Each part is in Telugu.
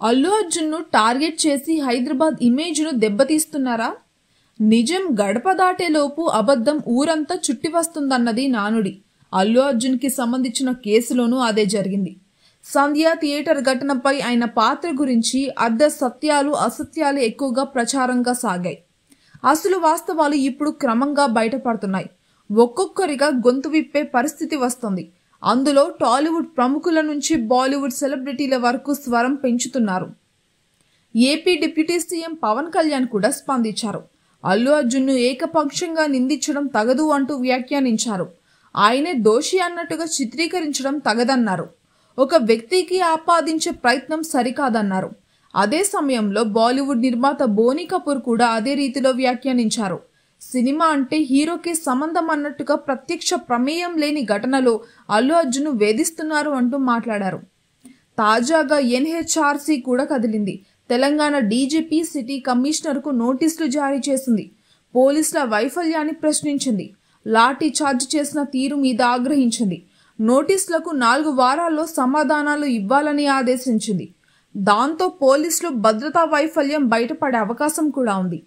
అల్లు అర్జున్ను టార్గెట్ చేసి హైదరాబాద్ ఇమేజ్ను దెబ్బతీస్తున్నారా? నిజం గడప దాటేలోపు అబద్ధం ఊరంతా చుట్టి వస్తుందన్నది నానుడి. అల్లు అర్జున్కి సంబంధించిన కేసులోనూ అదే జరిగింది. సంధ్య థియేటర్ ఘటనపై ఆయన పాత్ర గురించి అర్ధ సత్యాలు అసత్యాలు ఎక్కువగా ప్రచారంగా సాగాయి. అసలు వాస్తవాలు ఇప్పుడు క్రమంగా బయటపడుతున్నాయి. ఒక్కొక్కరిగా గొంతు విప్పే పరిస్థితి వస్తుంది. అందులో టాలీవుడ్ ప్రముఖుల నుంచి బాలీవుడ్ సెలబ్రిటీల వరకు స్వరం పెంచుతున్నారు. AP deputy CM Pawan Kalyan కూడా స్పందించారు. అల్లు అర్జున్ను ఏకపక్షంగా నిందించడం తగదు అంటూ వ్యాఖ్యానించారు. ఆయనే దోషి అన్నట్టుగా చిత్రీకరించడం తగదన్నారు. ఒక వ్యక్తికి ఆపాదించే ప్రయత్నం సరికాదన్నారు. అదే సమయంలో బాలీవుడ్ నిర్మాత బోనీ కపూర్ కూడా అదే రీతిలో వ్యాఖ్యానించారు. సినిమా అంటే హీరోకి సంబంధం అన్నట్టుగా ప్రత్యక్ష ప్రమేయం లేని ఘటనలో అల్లు అర్జున్ వేధిస్తున్నారు అంటూ మాట్లాడారు. తాజాగా ఎన్హెచ్ఆర్సీ కూడా కదిలింది. తెలంగాణ డీజీపీ సిటీ కమిషనర్కు నోటీసులు జారీ చేసింది. పోలీసుల వైఫల్యాన్ని ప్రశ్నించింది. లాఠీ చార్జ్ చేసిన తీరు మీద ఆగ్రహించింది. నోటీసులకు 4 వారాల్లో సమాధానాలు ఇవ్వాలని ఆదేశించింది. దాంతో పోలీసులు భద్రతా వైఫల్యం బయటపడే అవకాశం కూడా ఉంది.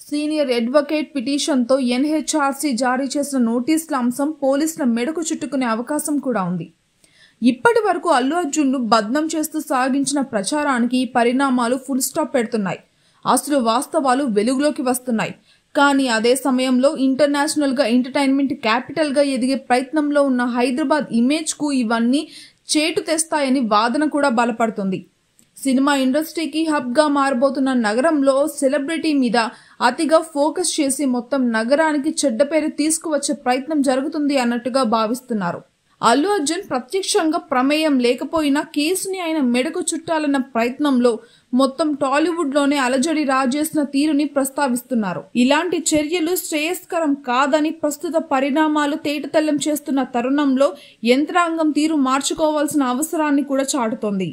సీనియర్ అడ్వకేట్ పిటిషన్తో ఎన్హెచ్ఆర్సీ జారీ చేసిన నోటీసుల అంశం పోలీసుల మెడకు చుట్టుకునే అవకాశం కూడా ఉంది. ఇప్పటి వరకు అల్లు అర్జున్ను బద్నం చేస్తూ సాగించిన ప్రచారానికి ఈ పరిణామాలు ఫుల్ స్టాప్ పెడుతున్నాయి. అసలు వాస్తవాలు వెలుగులోకి వస్తున్నాయి. కానీ అదే సమయంలో ఇంటర్నేషనల్గా ఎంటర్టైన్మెంట్ క్యాపిటల్గా ఎదిగే ప్రయత్నంలో ఉన్న హైదరాబాద్ ఇమేజ్కు ఇవన్నీ చేటు తెస్తాయని వాదన కూడా బలపడుతుంది. సినిమా ఇండస్ట్రీకి హబ్గా మారబోతున్న నగరంలో సెలబ్రిటీ మీద అతిగా ఫోకస్ చేసి మొత్తం నగరానికి చెడ్డ పేరు తీసుకువచ్చే ప్రయత్నం జరుగుతుంది అన్నట్టుగా భావిస్తున్నారు. అల్లు అర్జున్ ప్రత్యక్షంగా ప్రమేయం లేకపోయినా కేసుని ఆయన మెడకు చుట్టాలన్న ప్రయత్నంలో మొత్తం టాలీవుడ్లోనే అలజడి రాజేసిన తీరుని ప్రస్తావిస్తున్నారు. ఇలాంటి చర్యలు శ్రేయస్కరం కాదని ప్రస్తుత పరిణామాలు తేటతెల్లం చేస్తున్న తరుణంలో యంత్రాంగం తీరు మార్చుకోవాల్సిన అవసరాన్ని కూడా చాటుతోంది.